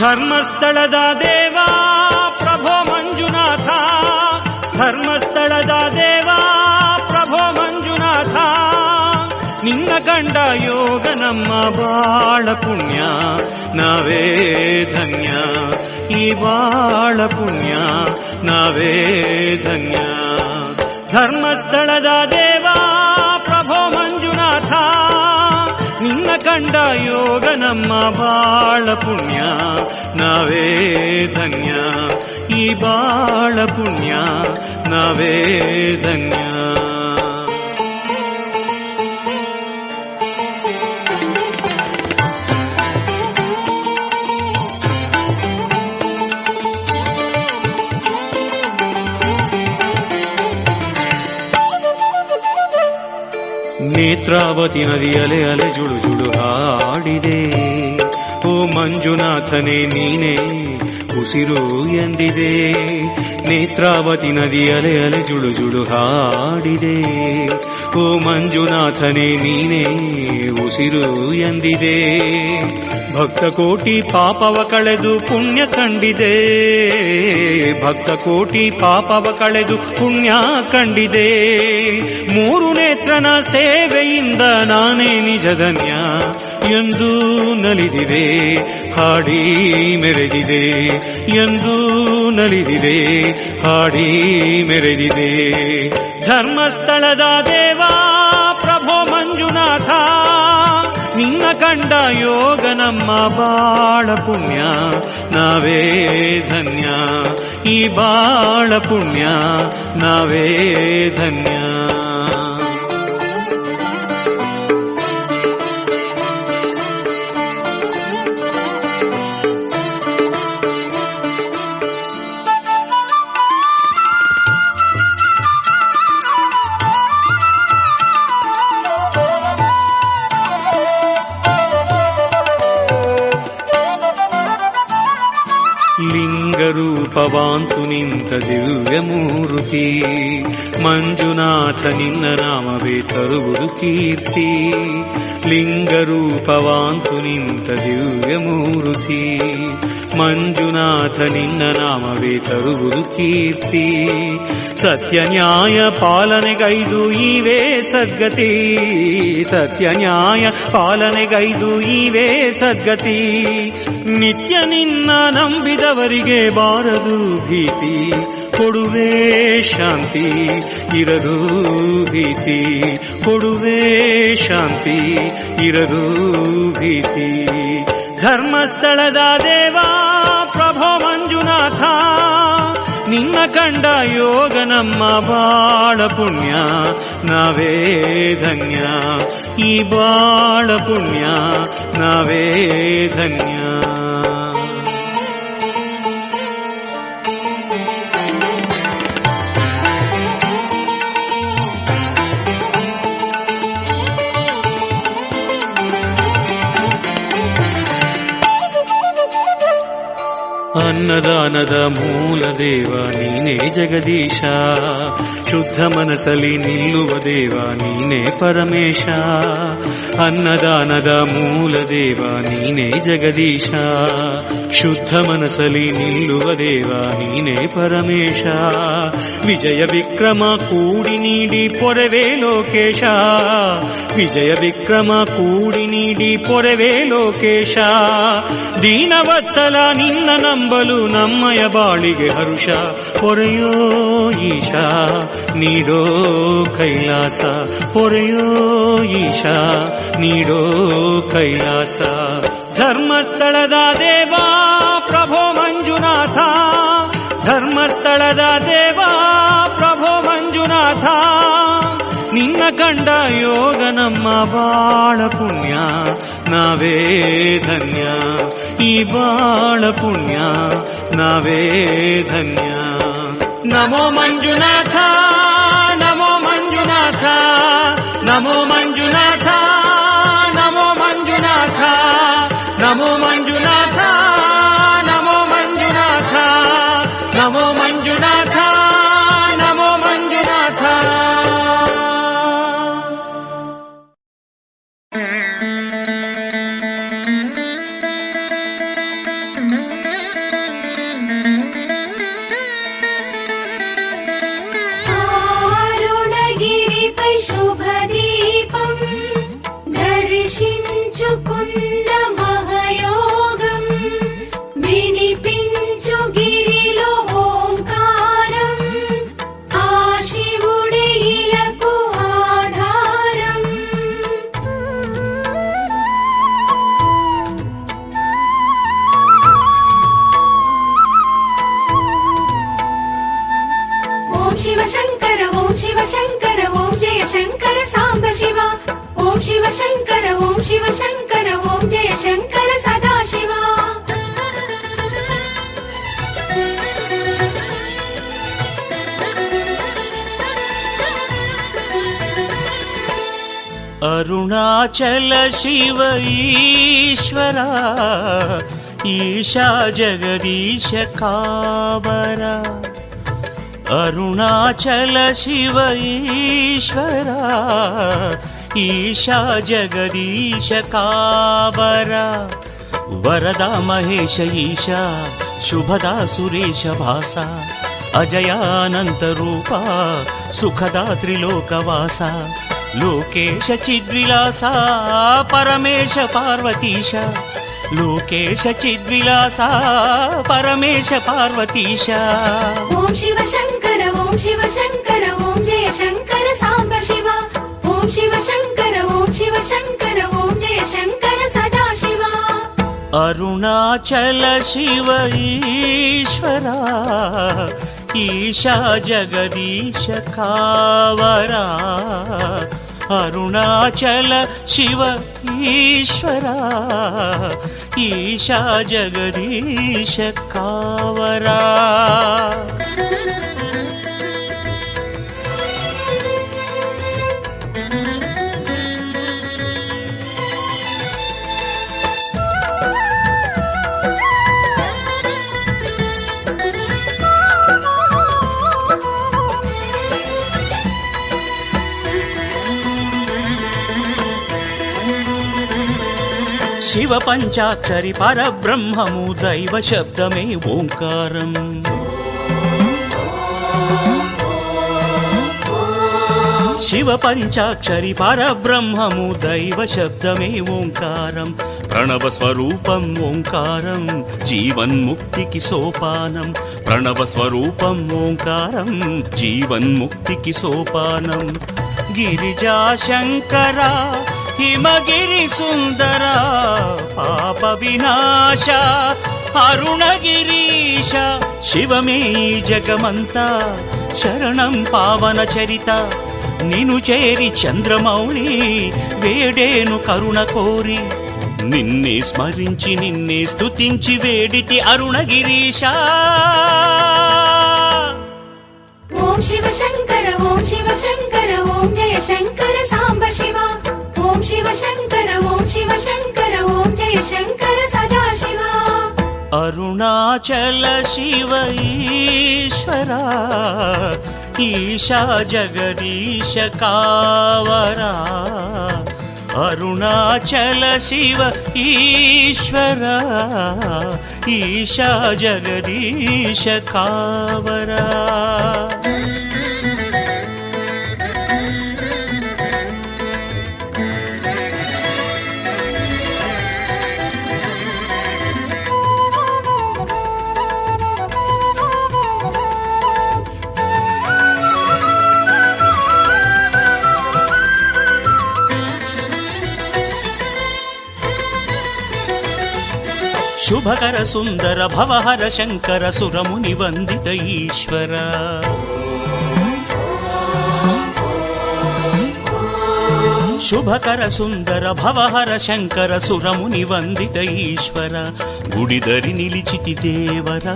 ಧರ್ಮಸ್ಥಳದ ದೇವ ಪ್ರಭೋ ಮಂಜುನಾಥ, ಧರ್ಮಸ್ಥಳದ ದೇವ ಪ್ರಭೋ ಮಂಜುನಾಥ, ನಿನ್ನ ಕಂಡ ಯೋಗ ನಮ್ಮ ಬಾಳ ಪುಣ್ಯ, ನಾವೇ ಧನ್ಯ, ಈ ಬಾಳ ಪುಣ್ಯ ನಾವೇ ಧನ್ಯ. ಧರ್ಮಸ್ಥಳದ ದೇವ ಪ್ರಭೋ ಮಂಜುನಾಥ, ನಿನ್ನ ಕಂಡ ಯೋಗ ನಮ್ಮ ಬಾಳ ಪುಣ್ಯ, ನಾವೇ ಧನ್ಯ, ಈ ಬಾಳ ಪುಣ್ಯ ನಾವೇ ಧನ್ಯ. ನೇತ್ರಾವತಿ ನದಿಯಲೆ ಅಲೆ ಜುಳು ಜುಳು ಹಾಡಿದೆ, ಓ ಮಂಜುನಾಥನೇ ನೀನೇ ಉಸಿರು ಎಂದಿದೆ. ನೇತ್ರಾವತಿ ನದಿಯಲೆ ಅಲೆ ಜುಳು ಜುಳು ಹಾಡಿದೆ, ಓ ಮಂಜುನಾಥನೇ ನೀನೇ ಉಸಿರು ಎಂದಿದೆ. ಭಕ್ತ ಕೋಟಿ ಪಾಪವ ಕಳೆದು ಪುಣ್ಯ ಕಂಡಿದೆ, ಭಕ್ತ ಕೋಟಿ ಪಾಪವ ಕಳೆದು ಪುಣ್ಯ ಕಂಡಿದೆ. ಮೂರು ನೇತ್ರನ ಸೇವೆಯಿಂದ ನಾನೇ ನಿಜ ಧನ್ಯ ಎಂದು ನಲಿದಿದೆ, ಹಾಡಿ ಮೆರೆದಿದೆ ಎಂದು ನಲಿದಿದೆ, ಹಾಡಿ ಮೆರೆದಿದೆ. ಧರ್ಮಸ್ಥಳದ ದೇವ ಪ್ರಭೋ ಮಂಜುನಾಥ, ನಿನ್ನ ಕಂಡ ಯೋಗ ನಮ್ಮ ಬಾಳ ಪುಣ್ಯ, ನಾವೇ ಧನ್ಯ, ಈ ಬಾಳ ಪುಣ್ಯ ನಾವೇ ಧನ್ಯ. ಲಿಂಗರೂಪವಾಂತು ನಿಂತ ದಿವ್ಯ ಮೂರುತಿ, ಮಂಜುನಾಥ ನಿನ್ನ ನಾಮವೇ ತರುವುದು ಕೀರ್ತಿ. ಲಿಂಗರೂಪವಾಂತು ನಿಂತ ದಿವ್ಯ ಮೂರುತಿ, ಮಂಜುನಾಥ ನಿನ್ನ ನಾಮವೇ ತರುವುದು ಕೀರ್ತಿ. ಸತ್ಯ ನ್ಯಾಯ ಪಾಲನೆಗೈದು ಇವೇ ಸದ್ಗತಿ, ಸತ್ಯ ನ್ಯಾಯ ಪಾಲನೆಗೈದು ಇವೇ ಸದ್ಗತಿ. ನಿತ್ಯ ನಿನ್ನ ನಂಬಿದವರಿಗೆ ಬಾರದು ಭೀತಿ, ಕೊಡುವೆ ಶಾಂತಿ ಇರದು ಭೀತಿ, ಕೊಡುವೆ ಶಾಂತಿ ಇರದು ಭೀತಿ. ಧರ್ಮಸ್ಥಳದ ದೇವ ಪ್ರಭೋ ಮಂಜುನಾಥ, ನಿನ್ನ ಕಂಡ ಯೋಗ ನಮ್ಮ ಬಾಳ ಪುಣ್ಯ, ನಾವೇ ಧನ್ಯ, ಈ ಬಾಳ ಪುಣ್ಯ ನಾವೇ ಧನ್ಯ. ಅನ್ನದಾನದ ಮೂಲ ದೇವ ನೀನೇ ಜಗದೀಶ, ಶುದ್ಧ ಮನಸಲಿ ನಿಲ್ಲುವ ದೇವ ನೀನೇ ಪರಮೇಶ. ಅನ್ನದಾನದ ಮೂಲ ದೇವ ನೀನೇ ಜಗದೀಶ, ಶುದ್ಧ ಮನಸಲಿ ನಿಲ್ಲುವ ದೇವ ನೀನೇ ಪರಮೇಶ. ವಿಜಯ ವಿಕ್ರಮ ಕೂಡಿ ನೀಡಿ ಪೊರೆವೇ ಲೋಕೇಶ, ವಿಜಯ ವಿಕ್ರಮ ಕೂಡಿ ನೀಡಿ ಪೊರೆವೇ ಲೋಕೇಶ. ದೀನವತ್ಸಲ ನಿನ್ನ ನಂಬಲು ನಮ್ಮಯ ಬಾಳಿಗೆ ಹರುಷ, ಪೊರೆಯೋ ಈಶ ನೀಡೋ ಕೈಲಾಸ, ಪೊರೆಯೋ ಈಶ ನೀಡೋ ಕೈಲಾಸ. ಧರ್ಮಸ್ಥಳದ ದೇವ ಪ್ರಭೋ ಮಂಜುನಾಥ, ಧರ್ಮಸ್ಥಳದ ದೇವ ಪ್ರಭೋ ಮಂಜುನಾಥ, ನಿನ್ನ ಕಂಡ ಯೋಗ ನಮ್ಮ ಬಾಳ ಪುಣ್ಯ, ನಾವೇ ಧನ್ಯ, ಈ ಬಾಳ ಪುಣ್ಯ ನಾವೇ ಧನ್ಯ. ನಮೋ ಮಂಜುನಾಥ, ನಮೋ ಮಂಜುನಾಥ, ನಮೋ ಮಂಜುನಾಥ, ನಮೋ ಮಂಜುನಾಥ, ನಮೋ ಮಂಜುನಾಥ, ನಮೋ ಮಂಜುನಾಥ, ನಮೋ ಮಂಜುನಾಥ, ನಮೋ ಮಂಜುನಾಥ. శంకర ఓం శివ శంకర ఓం జయ శంకర సదాశివ. అరుణాచల శివ ఈశ్వరా ఈశా జగదీశ కావరా. అరుణాచల శివ ఈశ్వరా ఈశా జగదీశ కావరా. వరదా మహేశ ఈశా శుభదా సురేశ భాస. అజయానంత రూప సుఖదా త్రిలోకవాస. లోకేశ చిద్విలాస పరమేశ పార్వతీశ. లోకేశ చిద్విలాస పరమేశ పార్వతీశ. ఓం శివ శంకర ఓం శివ శంకర ఓం జయ శంకర సాంబ శివ. ఓం శివ శంకర ఓం శివ శంకర ఓం జయ శంకర సదాశివ. అరుణాచల శివ ఈశ్వరా ఈశా జగదీశ కావరా. అరుణాచల శివ ఈశ్వరా ఈశా జగదీశ కావరా. శివ పంచాక్షరి పరబ్రహ్మము దైవ శబ్దమే ఓంకారం. శివ పంచాక్షరి పరబ్రహ్మము దైవ శబ్దమే ఓంకారం. ప్రణవ స్వరూపం ఓంకారం జీవన్ముక్తికి సోపానం. ప్రణవ స్వరూపం ఓంకారం జీవన్ముక్తికి సోపానం. గిరిజా శంకర హిమగిరి సుందర పాప వినాశ అరుణగిరీశ. శివమే జగమంతా శరణం పావన చరిత. నిను చేరి చంద్రమౌళి వేడేను కరుణ కోరి. నిన్నే స్మరించి నిన్నే స్తుతించి వేడితి అరుణగిరీశ. ఓం శివ శంకర ఓం శివ శంకర ఓం జయ శంకర సాంబ శివ. ఓం శివ శంకర ఓం శివ శంకర ఓం జయ శంకర సదాశివ. అరుణాచల శివ ఈశ్వరా ఈశా జగదీశ కావరా. అరుణాచల శివ ఈశ్వరా ఈశా జగదీశ కావరా. శుభకర సుందర భవహర శంకర సురముని వందిత ఈశ్వర. శుభకర సుందర భవహర శంకర సురముని వందిత ఈశ్వర. గుడిదరి నిలిచితి దేవర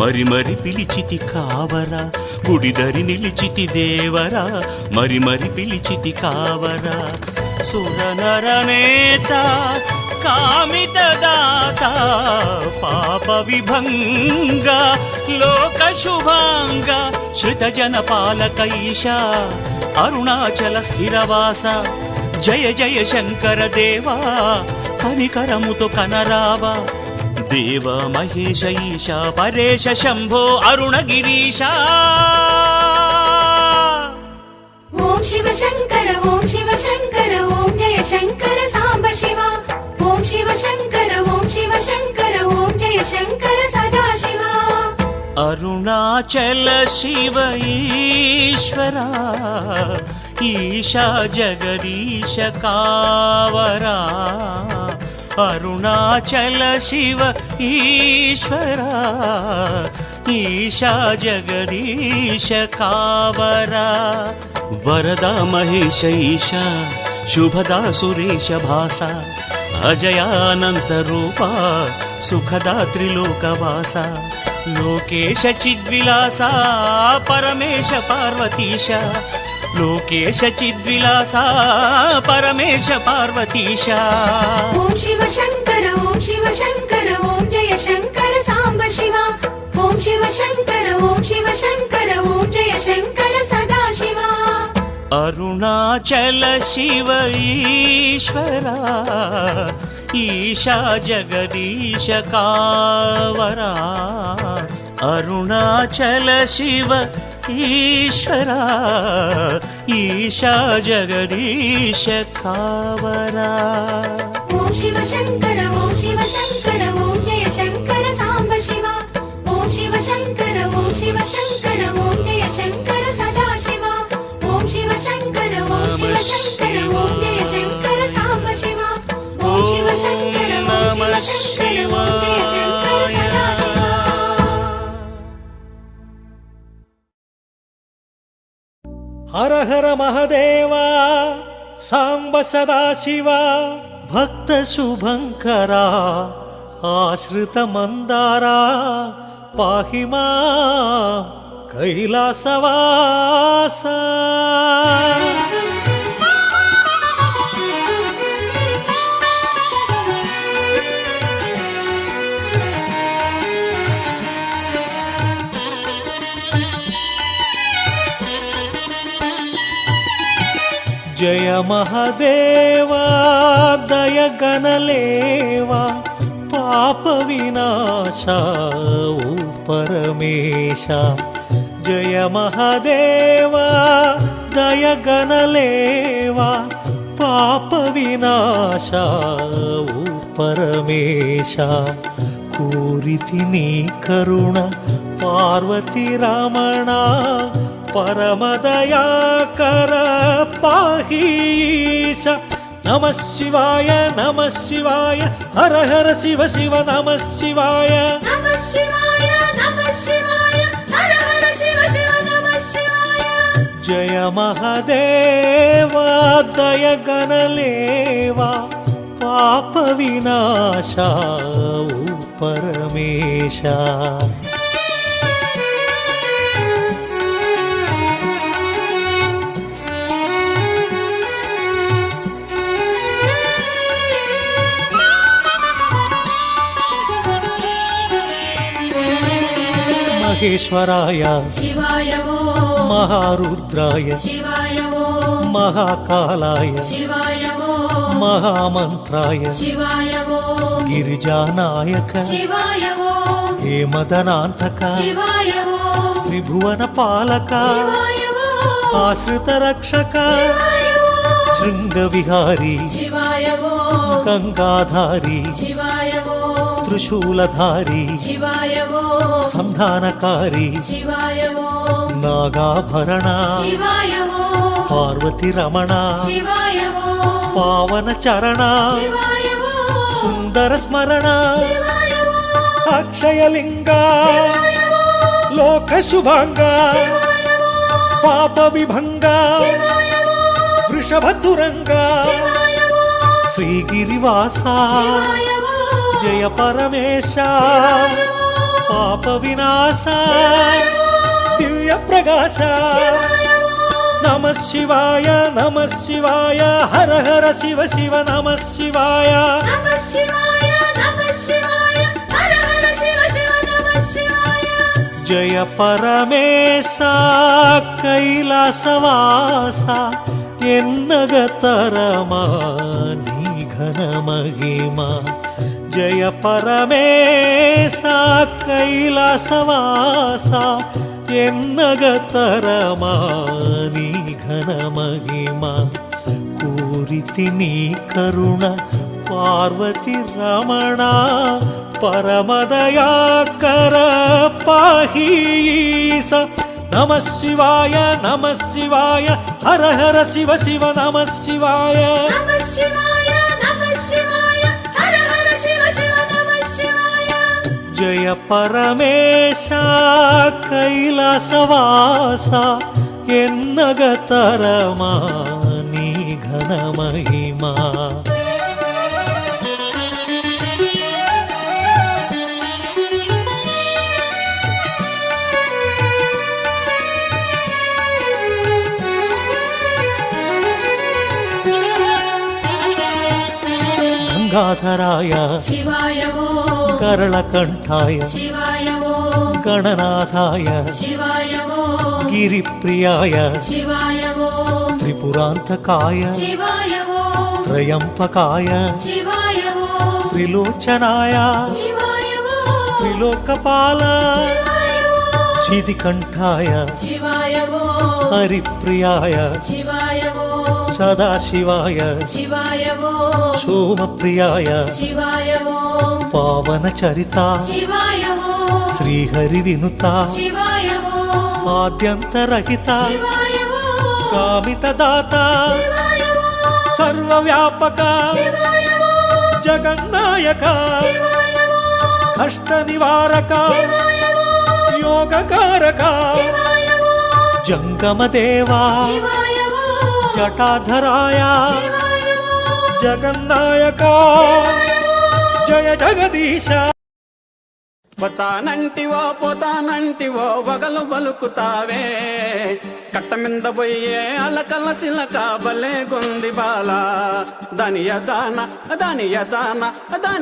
మరి మరి పిలిచితి కావర. గుడిదరి నిలిచితి దేవర మరి మరి పిలిచితి కావర. సురనర నేత కామిత దాత పాప విభంగ లోక శుభాంగ. శ్రుత జన పాలక ఈశా అరుణాచల స్థిరవాస. జయ జయ శంకర దేవా కనికరముతో కనరావా. దేవ మహేశ ఈశా పరేశ శంభో అరుణగిరీశ. ఓం శివ శంకర ఓం శివ శంకర ఓం జయ శంకర సాంబ శివ. ఓం శివ శంకర ఓం శివ శంకర ఓం జయ శంకర సదాశివ. అరుణాచల శివ ఈశ్వరా ఈశా జగదీశ కావరా. అరుణాచల శివ ఈశ్వరా ఈశా జగదీశ కావరా. వరదా మహేశ ఈశా శుభదా సురేశ భాస అజయానంతరూప సుఖదా త్రిలోకవాస లోకేశ చిద్విలాస పరమేశ పార్వతీశ లోకేశ చిద్విలాస పరమేశ పార్వతీశ ఓం శివ శంకర ఓం శివ శంకర ఓం జయ శంకర సాంబ శివ ఓం శివ శంకర ఓం శివ శంకర ఓం జయ శంకర సదా శివ అరుణాచల శివ ఈశ్వరా ఈశా జగదీశ కావరా అరుణాచల శివ ఈశ్వరా ఈశా జగదీశ కావరా ఓం శివ శంకర ఓం శివ శంకర ఓం జయ శంకర సాంబ శివ ఓం శివ శంకర ఓం శివ శంకర ఓం జయ శంకర సదా శివ ఓం శివ శంకర ఓం శివ శంకర ఓం జయ శంకర సాంబ శివ ఓం శివ శంకర ఓం శివ శంకర ఓం జయ శంకర సదా శివ హర హర మహదేవా సాంబ సదాశివ భక్త శుభంకరా ఆశ్రిత మందారా పాహి మా కైలాసవాస జయ మహదేవా దయగణలేవా పాప వినాశ ఓ పరమేశ జయ మహదేవా దయగణలేవా పాప వినాశ ఓ పరమేశ కోరితి నీ కరుణ పార్వతి రమణ పరమదయాకర పాహీశ నమః శివాయ హర హర శివ శివ నమః శివాయ నమః శివాయ హర హర శివ శివ నమః శివాయ జయ మహదేవా దయగణలేవా పాప వినాశ ఓ పరమేశ మహేశ్వరాయ శివాయ ఓం మహారుద్రాయ శివాయ ఓం మహాకాలాయ శివాయ ఓం మహామంత్రాయ శివాయ ఓం గిరిజానాయక శివాయ ఓం హేమదనాంతక శివాయ ఓం త్రిభువన పాలక శివాయ ఓం ఆశ్రిత రక్షక శివాయ ఓం శృంగ విహారీ శివాయ ఓం గంగాధారి శివాయ ఓం త్రిశూలధారి శివాయ ఓం సంధానకారి శివాయ ఓం నాగాభరణ శివాయ ఓం పార్వతి రమణ శివాయ ఓం పావన చరణ శివాయ ఓం సుందర స్మరణ శివాయ ఓం అక్షయలింగ శివాయ ఓం లోక శుభాంగ శివాయ ఓం పాప విభంగ శివాయ ఓం వృషభతురంగ శివాయ ఓం శ్రీగిరివాస శివాయ ఓం జయ పరమేశ పాప వినాశ దివ్య ప్రకాశ నమః శివాయ హర హర శివ శివ నమః శివాయ నమః శివాయ హర హర శివ శివ నమః శివాయ జయ పరమేశ కైలాసవాస ఎన్నగతరమా నీ ఘన మహిమా జయ పరమేశ కైలాసవాస ఎన్నగతరమా నీ ఘన మహిమా కోరితి నీ కరుణ పార్వతి రమణ పరమదయాకర పాహీశ నమః శివాయ హర హర శివ శివ నమః శివాయ నమః శివాయ హర హర శివ శివ నమః శివాయ జయ పరమేశ కైలాసవాస ఎన్నగతరమా నీ ఘన మహిమా గంగాధరాయ శివాయ ఓం కరళకంఠాయ శివాయ ఓం గణనాథాయ శివాయ ఓం గిరిప్రియాయ శివాయ ఓం త్రిపురాంతకాయ శివాయ ఓం త్రయంపకాయ శివాయ ఓం త్రిలోచనాయ శివాయ ఓం త్రిలోకపాల శితికంఠాయ శివాయ ఓం హరిప్రియాయ శివాయ ఓం సదాశివాయ శివాయ ఓం సోమప్రియాయ శివాయ ఓం పావన చరిత శివాయ ఓం శ్రీహరి వినుత శివాయ ఓం ఆద్యంతరహిత శివాయ ఓం కామిత దాత శివాయ ఓం సర్వవ్యాపక శివాయ ఓం జగన్నాయక శివాయ ఓం కష్ట నివారక శివాయ ఓం యోగకారక శివాయ ఓం జంగమ దేవా శివాయ ఓం జటాధరాయ శివాయ ఓం జగన్నాయక జయ జగదీశ వచ్చానంటివో పోతానంటివో వగలు బలుకుతావే కట్ట మింద పోయే అలకల సిలక బలే గుంది బాల దాని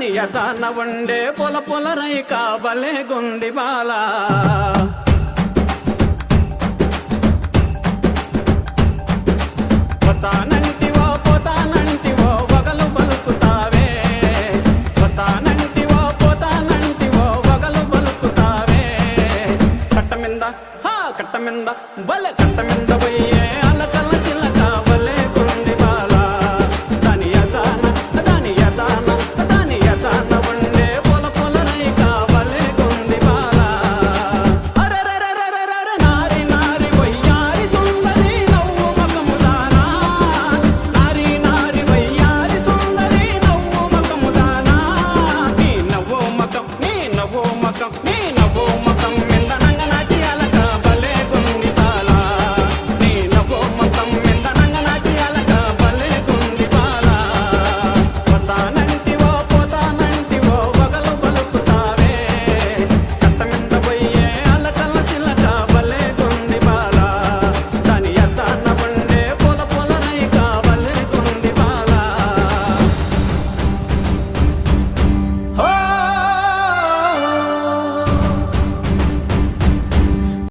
యదాన ఉండే పొల రైక బలే గుంది బాల